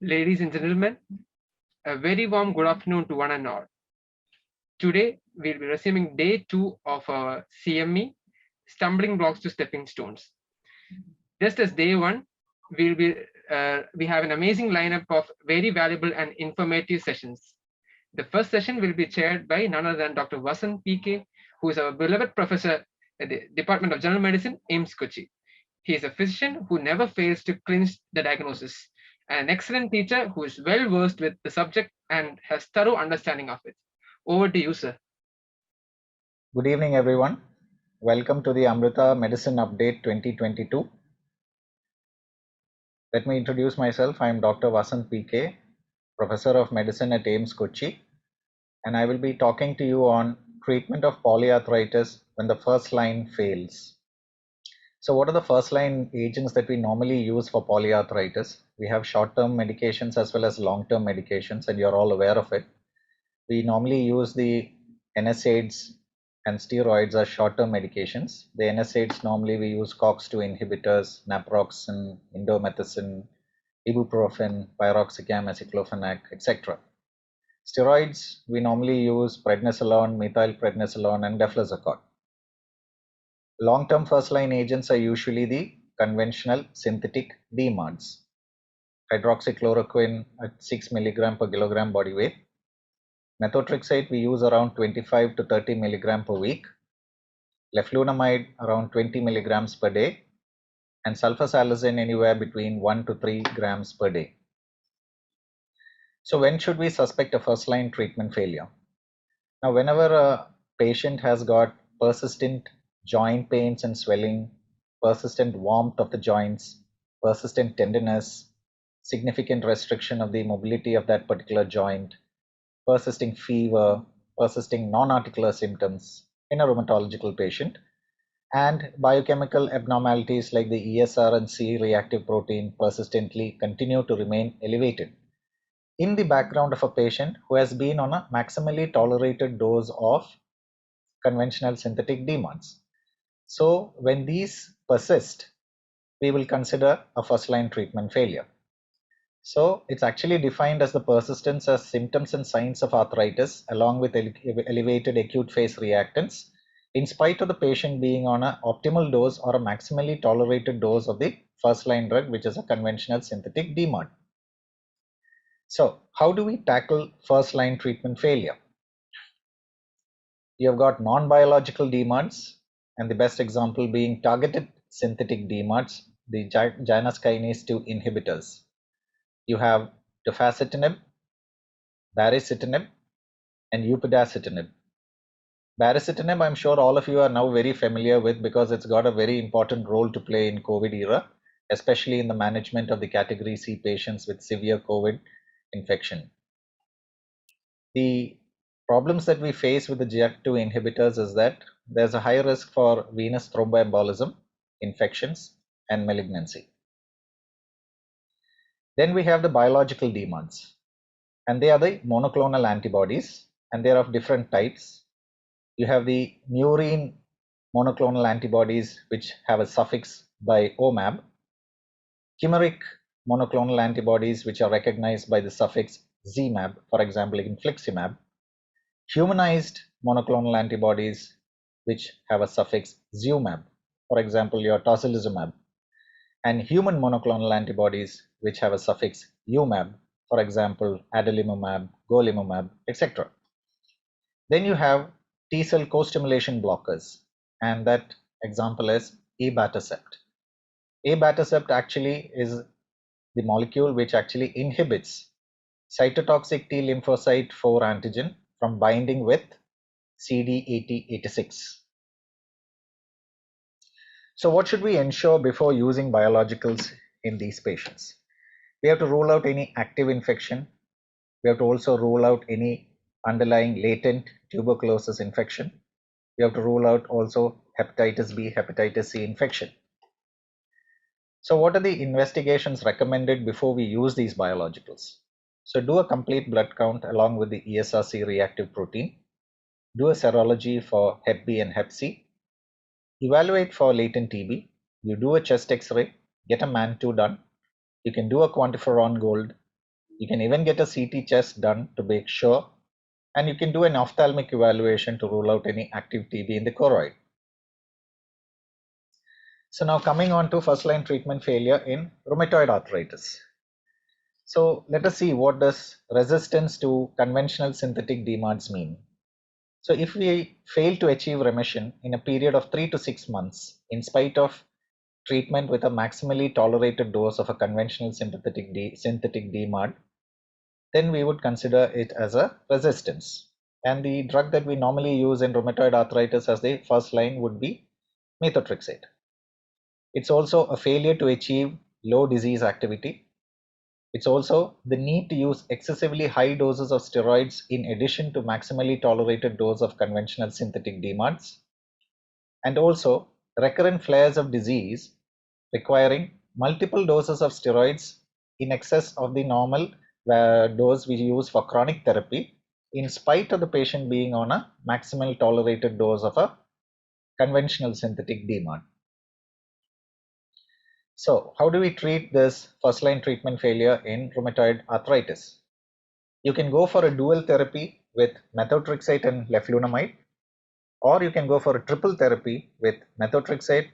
Ladies and gentlemen, a very warm good afternoon to one and all. Today, we'll be resuming day 2 of our CME, Stumbling Blocks to Stepping Stones. Just as day 1, we have an amazing lineup of very valuable and informative sessions. The first session will be chaired by none other than Dr. Vasant P K, who is our beloved professor at the Department of General Medicine, AIMS Kochi. He is a physician who never fails to clinch the diagnosis, and an excellent teacher who is well versed with the subject and has thorough understanding of it. Over to you, sir. Good evening, everyone. Welcome to the AMRITA Medicine Update 2022. Let me introduce myself. I am Dr. Vasant P K, Professor of Medicine at AIMS Kochi, and I will be talking to you on treatment of polyarthritis when the first line fails. So what are the first line agents that we normally use for polyarthritis? We have short-term medications as well as long-term medications, and you're all aware of it. We normally use the NSAIDs and steroids are short-term medications. The NSAIDs normally we use COX-2 inhibitors, naproxen, indomethacin, ibuprofen, piroxicam, aceclofenac, etc. Steroids we normally use prednisolone, methylprednisolone, and deflazacort. Long-term first-line agents are usually the conventional synthetic DMARDs. Hydroxychloroquine at 6 mg per kilogram body weight. Methotrexate we use around 25 to 30 mg per week. Leflunomide around 20 milligrams per day, and sulfasalazine anywhere between 1 to 3 grams per day. So when should we suspect a first-line treatment failure? Now, whenever a patient has got persistent joint pains and swelling, persistent warmth of the joints, persistent tenderness, significant restriction of the mobility of that particular joint, persisting fever, persisting non-articular symptoms in a rheumatological patient, and biochemical abnormalities like the ESR and C reactive protein persistently continue to remain elevated in the background of a patient who has been on a maximally tolerated dose of conventional synthetic DMARDs. So when these persist, we will consider a first-line treatment failure. So it's actually defined as the persistence of symptoms and signs of arthritis along with elevated acute phase reactants in spite of the patient being on an optimal dose or a maximally tolerated dose of the first-line drug, which is a conventional synthetic DMARD. So how do we tackle first-line treatment failure? You have got non-biological DMARDs, and the best example being targeted synthetic DMARDs, the Janus kinase 2 inhibitors. You have tofacitinib, baricitinib, and upadacitinib. Baricitinib, I'm sure all of you are now very familiar with because it's got a very important role to play in COVID era, especially in the management of the category C patients with severe COVID infection. The problems that we face with the JAK2 inhibitors is that there's a high risk for venous thromboembolism, infections, and malignancy. Then we have the biological DMARDs, and they are the monoclonal antibodies, and they are of different types. You have the murine monoclonal antibodies, which have a suffix by OMAB, chimeric monoclonal antibodies, which are recognized by the suffix ZMAB, for example, infliximab, humanized monoclonal antibodies, which have a suffix ZUMAB, for example, your tocilizumab, and human monoclonal antibodies, which have a suffix UMAB, for example, adalimumab, golimumab, etc. Then you have T-cell co-stimulation blockers, and that example is abatacept. Abatacept actually is the molecule which actually inhibits cytotoxic T lymphocyte 4 antigen from binding with CD8086. So what should we ensure before using biologicals in these patients? We have to rule out any active infection. We have to also rule out any underlying latent tuberculosis infection. We have to rule out also hepatitis B, hepatitis C infection. So what are the investigations recommended before we use these biologicals? So do a complete blood count along with the ESR-C reactive protein. Do a serology for Hep B and Hep C. Evaluate for latent TB. You do a chest X-ray, get a MAN2 done. You can do a quantiferon gold, You can even get a CT chest done to make sure, and you can do an ophthalmic evaluation to rule out any active TB in the choroid. So now coming on to first line treatment failure in rheumatoid arthritis. So let us see, what does resistance to conventional synthetic DMARDs mean? So if we fail to achieve remission in a period of 3 to 6 months in spite of treatment with a maximally tolerated dose of a conventional synthetic DMARD, then we would consider it as a resistance. And the drug that we normally use in rheumatoid arthritis as the first line would be methotrexate. It's also a failure to achieve low disease activity. It's also the need to use excessively high doses of steroids in addition to maximally tolerated dose of conventional synthetic DMARDs, and also recurrent flares of disease requiring multiple doses of steroids in excess of the normal dose we use for chronic therapy, in spite of the patient being on a maximal tolerated dose of a conventional synthetic DMARD. So how do we treat this first line treatment failure in rheumatoid arthritis? You can go for a dual therapy with methotrexate and leflunomide, or you can go for a triple therapy with methotrexate,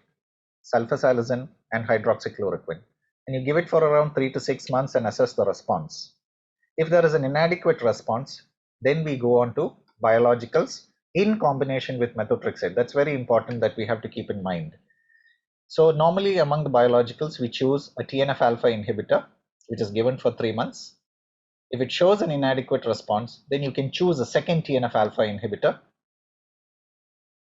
sulfasalazine and hydroxychloroquine, and you give it for around 3 to 6 months and assess the response. If there is an inadequate response, then we go on to biologicals in combination with methotrexate. That's very important that we have to keep in mind. So normally among the biologicals, we choose a TNF alpha inhibitor, which is given for 3 months. If it shows an inadequate response, then you can choose a second TNF alpha inhibitor.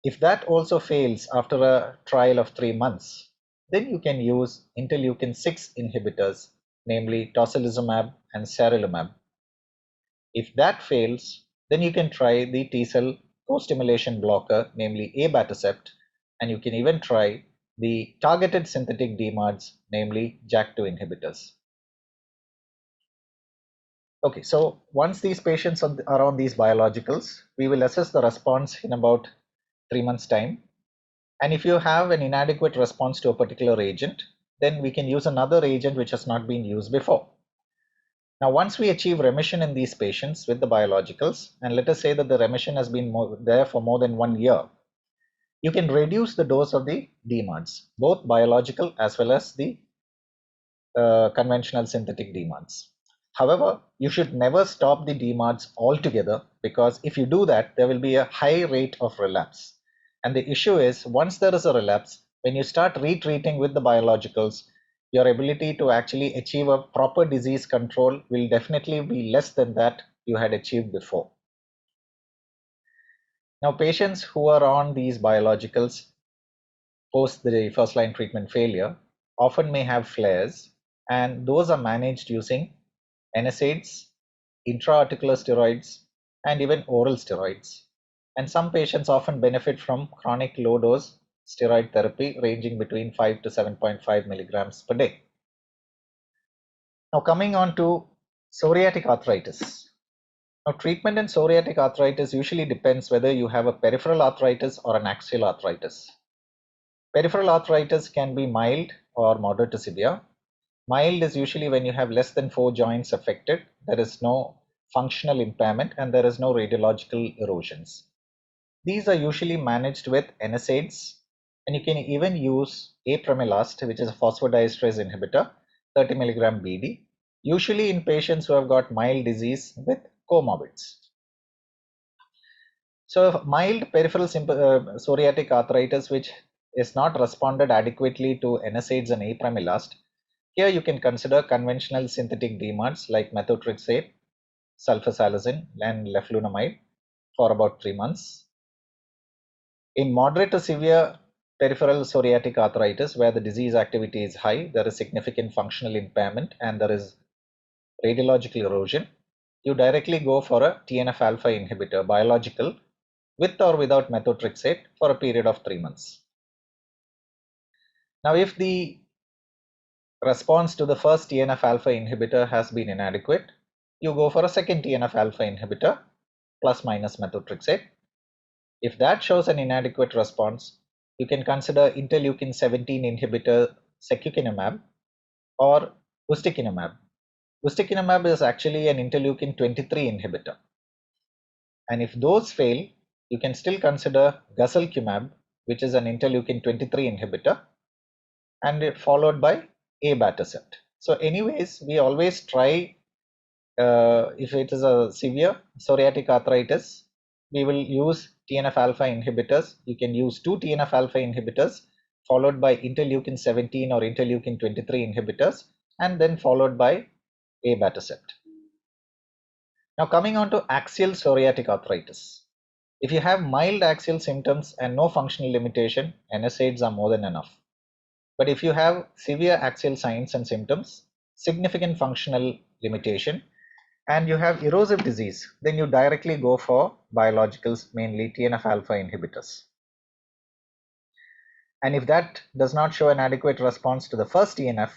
If that also fails after a trial of 3 months, then you can use interleukin 6 inhibitors, namely tocilizumab and sarilumab. If that fails, then you can try the T-cell co-stimulation blocker, namely abatacept, and you can even try the targeted synthetic DMARDs, namely JAK2 inhibitors. Okay, so once these patients are on these biologicals, we will assess the response in about 3 months' time. And if you have an inadequate response to a particular agent, then we can use another agent which has not been used before. Now, once we achieve remission in these patients with the biologicals, and let us say that the remission has been there for more than 1 year, you can reduce the dose of the DMARDs, both biological as well as the conventional synthetic DMARDs. However, you should never stop the DMARDs altogether, because if you do that, there will be a high rate of relapse. And the issue is, once there is a relapse, when you start retreating with the biologicals, your ability to actually achieve a proper disease control will definitely be less than that you had achieved before. Now, patients who are on these biologicals post the first line treatment failure often may have flares, and those are managed using NSAIDs, intra-articular steroids, and even oral steroids. And some patients often benefit from chronic low-dose steroid therapy ranging between 5 to 7.5 milligrams per day. Now coming on to psoriatic arthritis. Now treatment in psoriatic arthritis usually depends whether you have a peripheral arthritis or an axial arthritis. Peripheral arthritis can be mild or moderate to severe. Mild is usually when you have less than 4 joints affected, there is no functional impairment, and there is no radiological erosions. These are usually managed with NSAIDs, and you can even use apremilast, which is a phosphodiesterase inhibitor, 30 milligram BD, usually in patients who have got mild disease with comorbids. So mild peripheral psoriatic arthritis which is not responded adequately to NSAIDs and apremilast, here you can consider conventional synthetic DMARDs like methotrexate, sulfasalazine and leflunomide for about 3 months. In moderate to severe peripheral psoriatic arthritis, where the disease activity is high, there is significant functional impairment and there is radiological erosion, you directly go for a TNF alpha inhibitor, biological, with or without methotrexate for a period of 3 months. Now, if the response to the first TNF alpha inhibitor has been inadequate, you go for a second TNF alpha inhibitor plus minus methotrexate. If that shows an inadequate response, you can consider interleukin 17 inhibitor secukinumab or ustekinumab. Ustekinumab is actually an interleukin 23 inhibitor. And if those fail, you can still consider guselkumab, which is an interleukin 23 inhibitor, and it followed by abatacept. So anyways, we always try, if it is a severe psoriatic arthritis, we will use TNF alpha inhibitors. You can use 2 TNF alpha inhibitors followed by interleukin 17 or interleukin 23 inhibitors, and then followed by abatacept. Now coming on to axial psoriatic arthritis. If you have mild axial symptoms and no functional limitation, NSAIDs are more than enough. But if you have severe axial signs and symptoms, significant functional limitation, and you have erosive disease, then you directly go for biologicals, mainly TNF alpha inhibitors. And if that does not show an adequate response to the first TNF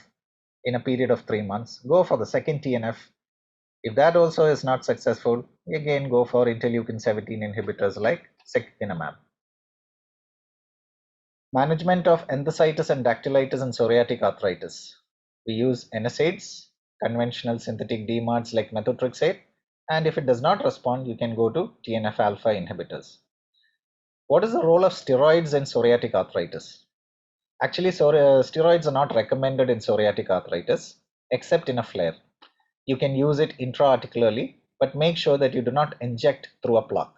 in a period of 3 months, go for the second TNF. If that also is not successful, again go for interleukin 17 inhibitors like secukinumab. Management of enthesitis and dactylitis in psoriatic arthritis. We use NSAIDs, conventional synthetic DMARDs like methotrexate, and if it does not respond, you can go to TNF alpha inhibitors. What is the role of steroids in psoriatic arthritis? Actually, steroids are not recommended in psoriatic arthritis except in a flare. You can use it intra-articularly, but make sure that you do not inject through a plaque.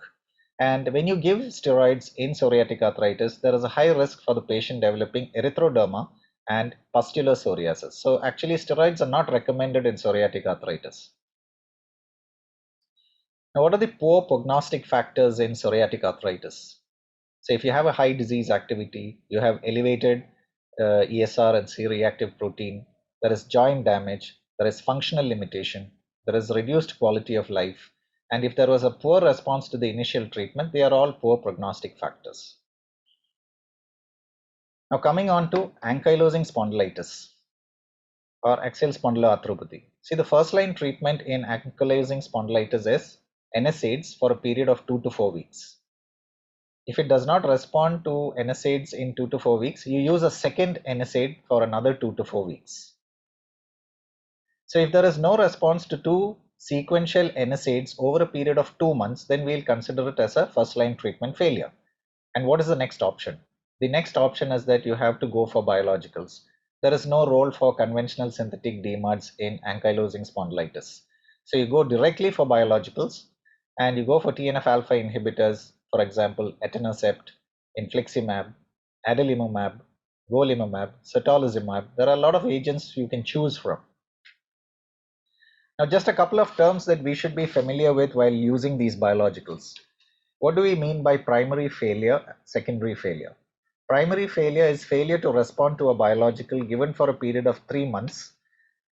And when you give steroids in psoriatic arthritis, there is a high risk for the patient developing erythroderma and pustular psoriasis. So actually steroids are not recommended in psoriatic arthritis. Now, what are the poor prognostic factors in psoriatic arthritis? So if you have a high disease activity, you have elevated ESR and C-reactive protein, there is joint damage, there is functional limitation, there is reduced quality of life, and if there was a poor response to the initial treatment, they are all poor prognostic factors. Now coming on to ankylosing spondylitis or axial spondylar arthropathy. See, the first line treatment in ankylosing spondylitis is NSAIDs for a period of 2 to 4 weeks. If it does not respond to NSAIDs in 2 to 4 weeks, you use a second NSAID for another 2 to 4 weeks. So if there is no response to 2 sequential NSAIDs over a period of 2 months, then we'll consider it as a first line treatment failure. And what is the next option? The next option is that you have to go for biologicals. There is no role for conventional synthetic DMARDs in ankylosing spondylitis. So you go directly for biologicals and you go for TNF alpha inhibitors, for example, etanercept, infliximab, adalimumab, golimumab, certolizumab. There are a lot of agents you can choose from. Now, just a couple of terms that we should be familiar with while using these biologicals. What do we mean by primary failure, secondary failure? Primary failure is failure to respond to a biological given for a period of 3 months,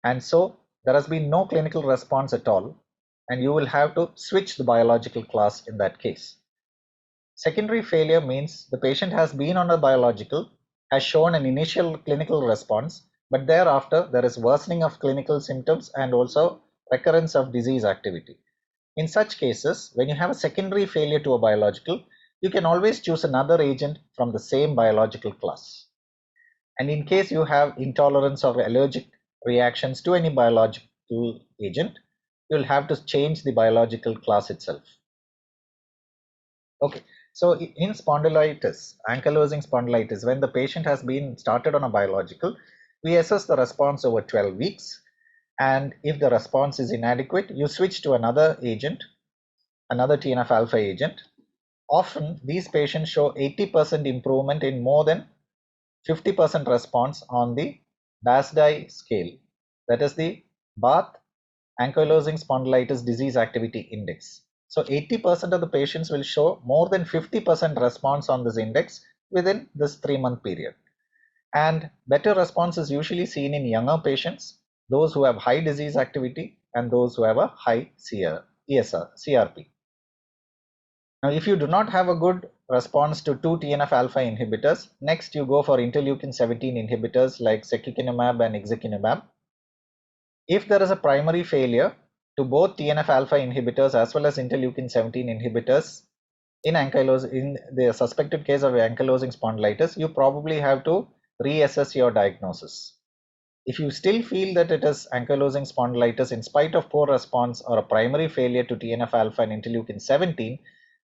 and so there has been no clinical response at all, and you will have to switch the biological class in that case. Secondary failure means the patient has been on a biological, has shown an initial clinical response, but thereafter there is worsening of clinical symptoms and also recurrence of disease activity. In such cases, when you have a secondary failure to a biological, you can always choose another agent from the same biological class. And in case you have intolerance or allergic reactions to any biological agent, you will have to change the biological class itself. Okay, so in spondylitis, ankylosing spondylitis, when the patient has been started on a biological, we assess the response over 12 weeks. And if the response is inadequate, you switch to another agent, another TNF alpha agent. Often these patients show 80% improvement in more than 50% response on the BASDAI scale, that is the Bath Ankylosing Spondylitis Disease Activity Index. So 80% of the patients will show more than 50% response on this index within this 3-month period. And better response is usually seen in younger patients, those who have high disease activity and those who have a high CRP. Now, if you do not have a good response to 2 TNF alpha inhibitors, next you go for interleukin 17 inhibitors like secukinumab and ixekizumab. If there is a primary failure to both TNF alpha inhibitors as well as interleukin 17 inhibitors in the suspected case of ankylosing spondylitis, you probably have to reassess your diagnosis. If you still feel that it is ankylosing spondylitis in spite of poor response or a primary failure to TNF alpha and interleukin 17,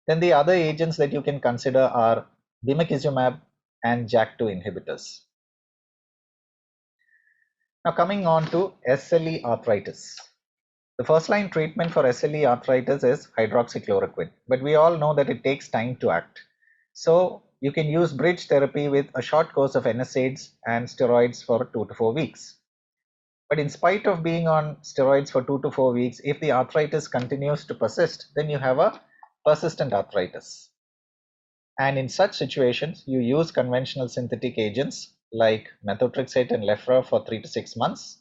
then the other agents that you can consider are bimekizumab and JAK2 inhibitors. Now coming on to SLE arthritis. The first line treatment for SLE arthritis is hydroxychloroquine, but we all know that it takes time to act. So you can use bridge therapy with a short course of NSAIDs and steroids for 2 to 4 weeks. But in spite of being on steroids for 2 to 4 weeks, if the arthritis continues to persist, then you have a persistent arthritis. And in such situations, you use conventional synthetic agents like methotrexate and lephra for 3 to 6 months.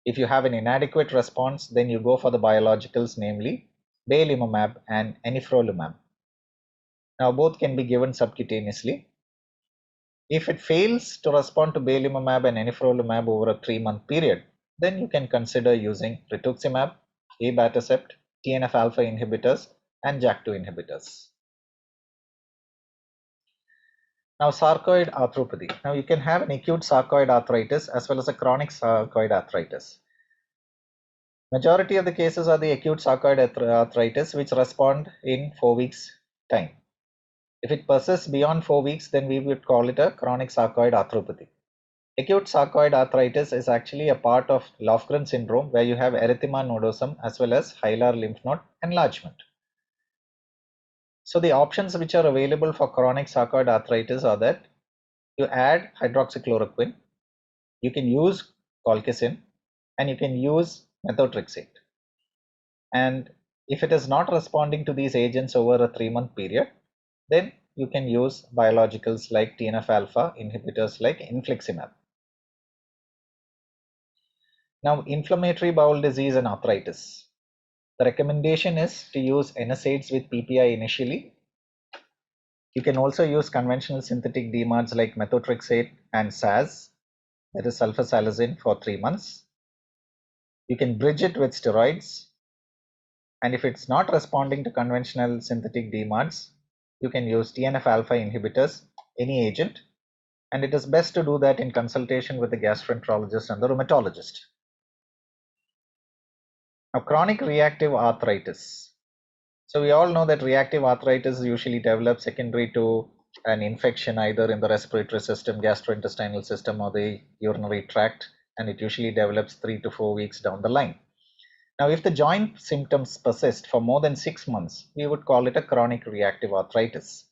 If you have an inadequate response, then you go for the biologicals, namely belimumab and anifrolumab. Now both can be given subcutaneously. If it fails to respond to belimumab and anifrolumab over a 3-month period, then you can consider using rituximab, abatacept, TNF alpha inhibitors, and JAK2 inhibitors. Now, sarcoid arthropathy. Now, you can have an acute sarcoid arthritis as well as a chronic sarcoid arthritis. Majority of the cases are the acute sarcoid arthritis, which respond in 4 weeks time. If it persists beyond 4 weeks, then we would call it a chronic sarcoid arthropathy. Acute sarcoid arthritis is actually a part of Lofgren syndrome, where you have erythema nodosum as well as hilar lymph node enlargement. So the options which are available for chronic sarcoid arthritis are that you add hydroxychloroquine, you can use colchicine, and you can use methotrexate. And if it is not responding to these agents over a 3-month period, then you can use biologicals like TNF alpha inhibitors like infliximab. Now, inflammatory bowel disease and arthritis. The recommendation is to use NSAIDs with PPI initially. You can also use conventional synthetic DMARDs like methotrexate and SAS, that is sulfasalazine, for 3 months. You can bridge it with steroids. And if it's not responding to conventional synthetic DMARDs, you can use TNF alpha inhibitors, any agent. And it is best to do that in consultation with the gastroenterologist and the rheumatologist. Now, chronic reactive arthritis. So we all know that reactive arthritis usually develops secondary to an infection either in the respiratory system, gastrointestinal system, or the urinary tract, and it usually develops 3 to 4 weeks down the line. Now, if the joint symptoms persist for more than 6 months, we would call it a chronic reactive arthritis.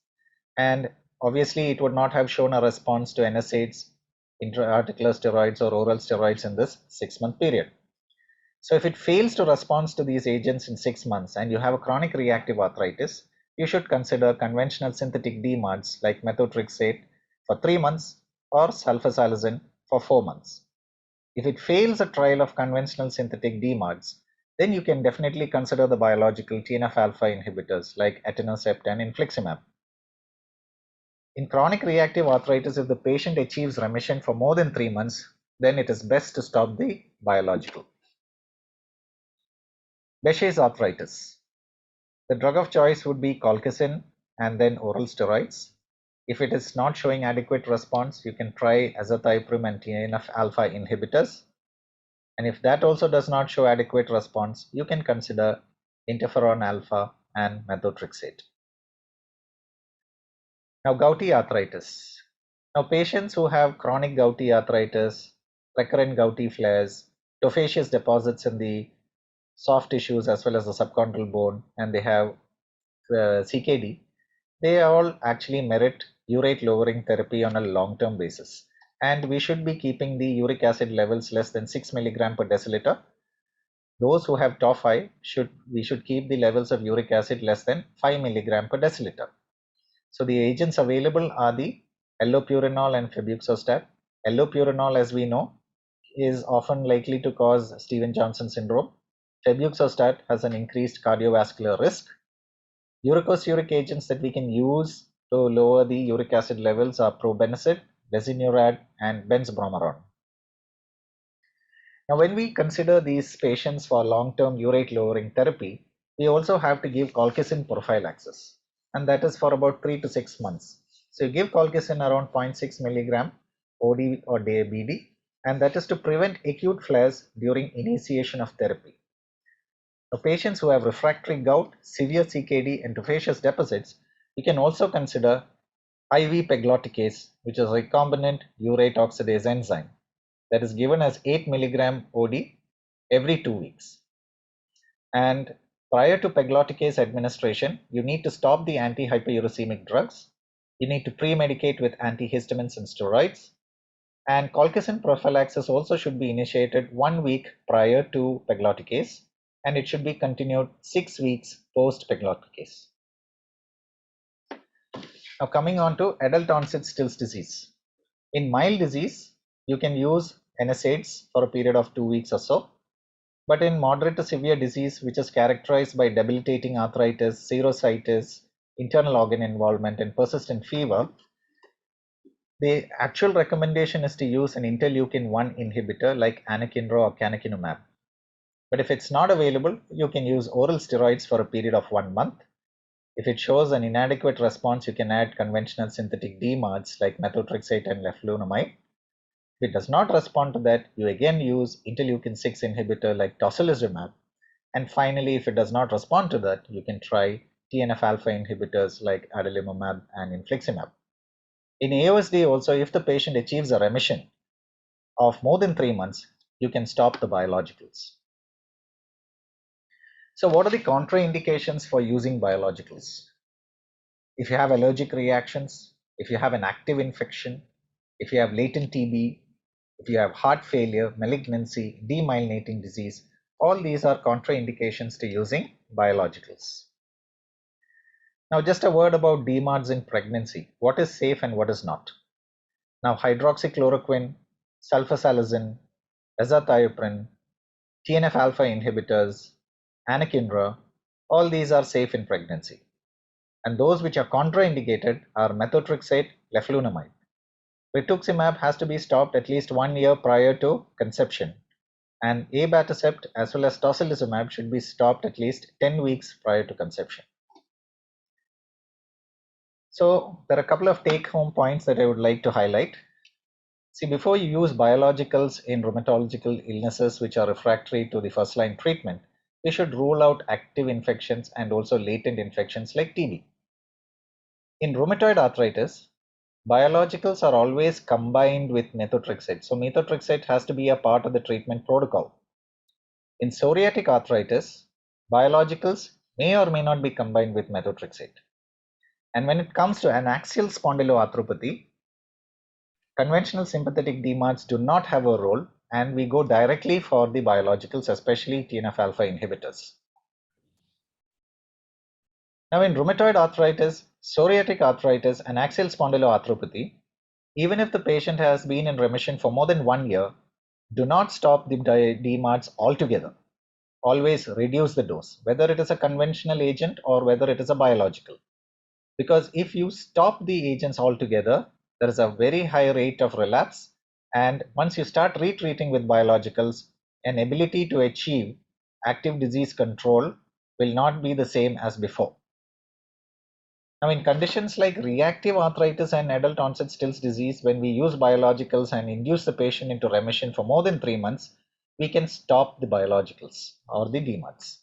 And obviously, it would not have shown a response to NSAIDs, intra-articular steroids, or oral steroids in this 6-month period. So if it fails to respond to these agents in 6 months and you have a chronic reactive arthritis, you should consider conventional synthetic DMARDs like methotrexate for 3 months or sulfasalazine for 4 months. If it fails a trial of conventional synthetic DMARDs, then you can definitely consider the biological TNF alpha inhibitors like etanercept and infliximab. In chronic reactive arthritis, if the patient achieves remission for more than 3 months, then it is best to stop the biological. Behçet's arthritis. The drug of choice would be colchicine and then oral steroids. If it is not showing adequate response, you can try azathioprine and TNF alpha inhibitors. And if that also does not show adequate response, you can consider interferon alpha and methotrexate. Now, gouty arthritis. Now, patients who have chronic gouty arthritis, recurrent gouty flares, tophaceous deposits in the soft tissues as well as the subchondral bone, and they have CKD, they all actually merit urate lowering therapy on a long-term basis. And we should be keeping the uric acid levels less than 6 mg per deciliter. Those who have tophi, we should keep the levels of uric acid less than 5 mg per deciliter. So the agents available are the allopurinol and febuxostat. Allopurinol, as we know, is often likely to cause Stevens-Johnson syndrome. Febuxostat has an increased cardiovascular risk. Uricosuric agents that we can use to lower the uric acid levels are probenecid, bezinurad, and benzbromaron. Now, when we consider these patients for long-term urate lowering therapy, we also have to give colchicine prophylaxis, and that is for about 3 to 6 months. So you give colchicine around 0.6 mg OD or day BD, and that is to prevent acute flares during initiation of therapy. For patients who have refractory gout, severe CKD, and tophaceous deposits, you can also consider IV pegloticase, which is a recombinant urate oxidase enzyme that is given as 8 mg OD every 2 weeks. And prior to pegloticase administration, you need to stop the antihyperuricemic drugs. You need to pre-medicate with antihistamines and steroids. And Caucasian prophylaxis also should be initiated 1 week prior to pegloticase, and it should be continued 6 weeks post pegloticase. Now coming on to adult onset Still's disease. In mild disease, you can use NSAIDs for a period of 2 weeks or so. But in moderate to severe disease, which is characterized by debilitating arthritis, serositis, internal organ involvement, and persistent fever, the actual recommendation is to use an interleukin-1 inhibitor like anakinra or canakinumab. But if it's not available, you can use oral steroids for a period of 1 month. If it shows an inadequate response, you can add conventional synthetic DMARDs like methotrexate and leflunomide. If it does not respond to that, you again use interleukin-6 inhibitor like tocilizumab. And finally, if it does not respond to that, you can try TNF-alpha inhibitors like adalimumab and infliximab. In AOSD also, if the patient achieves a remission of more than 3 months, you can stop the biologicals. So what are the contraindications for using biologicals? If you have allergic reactions, if you have an active infection, if you have latent TB, if you have heart failure, malignancy, demyelinating disease, all these are contraindications to using biologicals. Now just a word about DMARDs in pregnancy. What is safe and what is not? Now hydroxychloroquine, sulfasalazine, azathioprine, TNF-alpha inhibitors, anakinra, all these are safe in pregnancy. And those which are contraindicated are methotrexate, leflunomide. Rituximab has to be stopped at least 1 year prior to conception, and abatacept as well as tocilizumab should be stopped at least 10 weeks prior to conception. So there are a couple of take-home points that I would like to highlight. See, before you use biologicals in rheumatological illnesses which are refractory to the first-line treatment, you should rule out active infections and also latent infections like TB. In rheumatoid arthritis, biologicals are always combined with methotrexate. So methotrexate has to be a part of the treatment protocol. In psoriatic arthritis, biologicals may or may not be combined with methotrexate. And when it comes to anaxial spondyloarthropathy, conventional sympathetic DMARDs do not have a role, and we go directly for the biologicals, especially TNF-alpha inhibitors. Now in rheumatoid arthritis, psoriatic arthritis, and axial spondyloarthropathy, even if the patient has been in remission for more than 1 year, do not stop the DMARDs altogether. Always reduce the dose, whether it is a conventional agent or whether it is a biological. Because if you stop the agents altogether, there is a very high rate of relapse, and once you start retreating with biologicals, an ability to achieve active disease control will not be the same as before. Now in conditions like reactive arthritis and adult onset Still's disease, when we use biologicals and induce the patient into remission for more than 3 months, we can stop the biologicals or the DMARDs.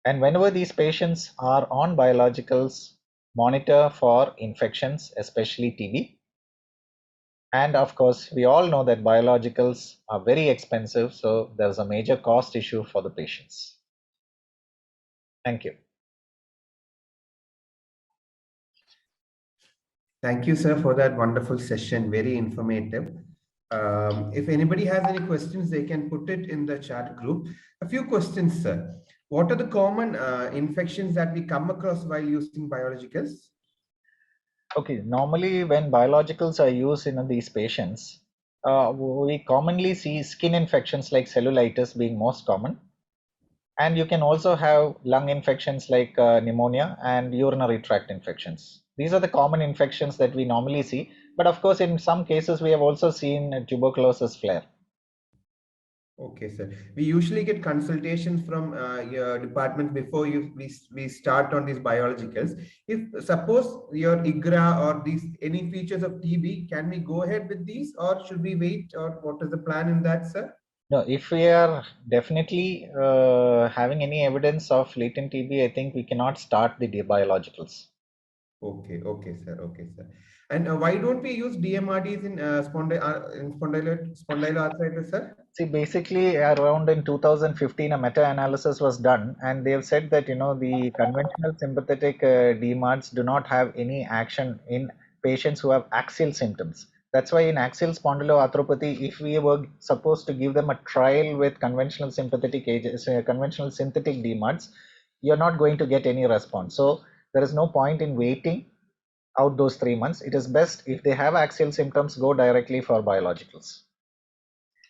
And whenever these patients are on biologicals, monitor for infections, especially TB. And of course, we all know that biologicals are very expensive, so there's a major cost issue for the patients. Thank you. Thank you, sir, for that wonderful session. Very informative. If anybody has any questions, they can put it in the chat group. A few questions, sir. What are the common infections that we come across while using biologicals? Okay, normally when biologicals are used in these patients, we commonly see skin infections like cellulitis being most common. And you can also have lung infections like pneumonia and urinary tract infections. These are the common infections that we normally see. But of course, in some cases, we have also seen tuberculosis flare. Okay, sir. We usually get consultations from your department before we start on these biologicals. If suppose your IGRA or these any features of TB, can we go ahead with these, or should we wait, or what is the plan in that, sir? No, if we are definitely having any evidence of latent TB, I think we cannot start the biologicals. Okay, okay, sir. Okay, sir. And why don't we use DMRDs in spondyloarthritis, sir? See, basically around in 2015, a meta-analysis was done, and they have said that the conventional sympathetic DMARDs do not have any action in patients who have axial symptoms. That's why in axial spondyloarthropathy, if we were supposed to give them a trial with conventional sympathetic agents, conventional synthetic DMARDs, you're not going to get any response. So there is no point in waiting out those 3 months. It is best if they have axial symptoms, go directly for biologicals.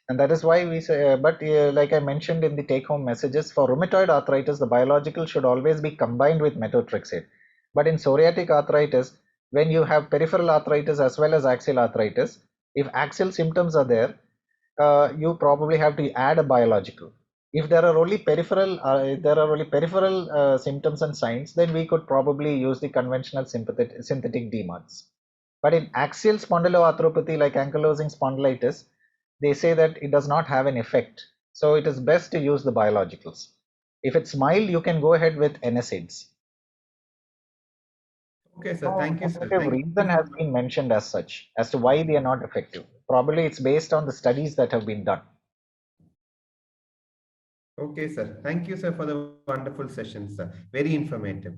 And that is why we say, but like I mentioned in the take home messages, for rheumatoid arthritis, the biological should always be combined with methotrexate. But in psoriatic arthritis, when you have peripheral arthritis as well as axial arthritis, if axial symptoms are there, you probably have to add a biological. If there are only peripheral, symptoms and signs, then we could probably use the conventional synthetic DMARDs. But in axial spondyloarthropathy like ankylosing spondylitis, they say that it does not have an effect. So it is best to use the biologicals. If it's mild, you can go ahead with NSAIDs. Okay, sir. No Thank you, sir. definitive Thank you reason for has been mentioned as such as to why they are not effective. Probably it's based on the studies that have been done. Okay, sir. Thank you, sir, for the wonderful session, sir. Very informative.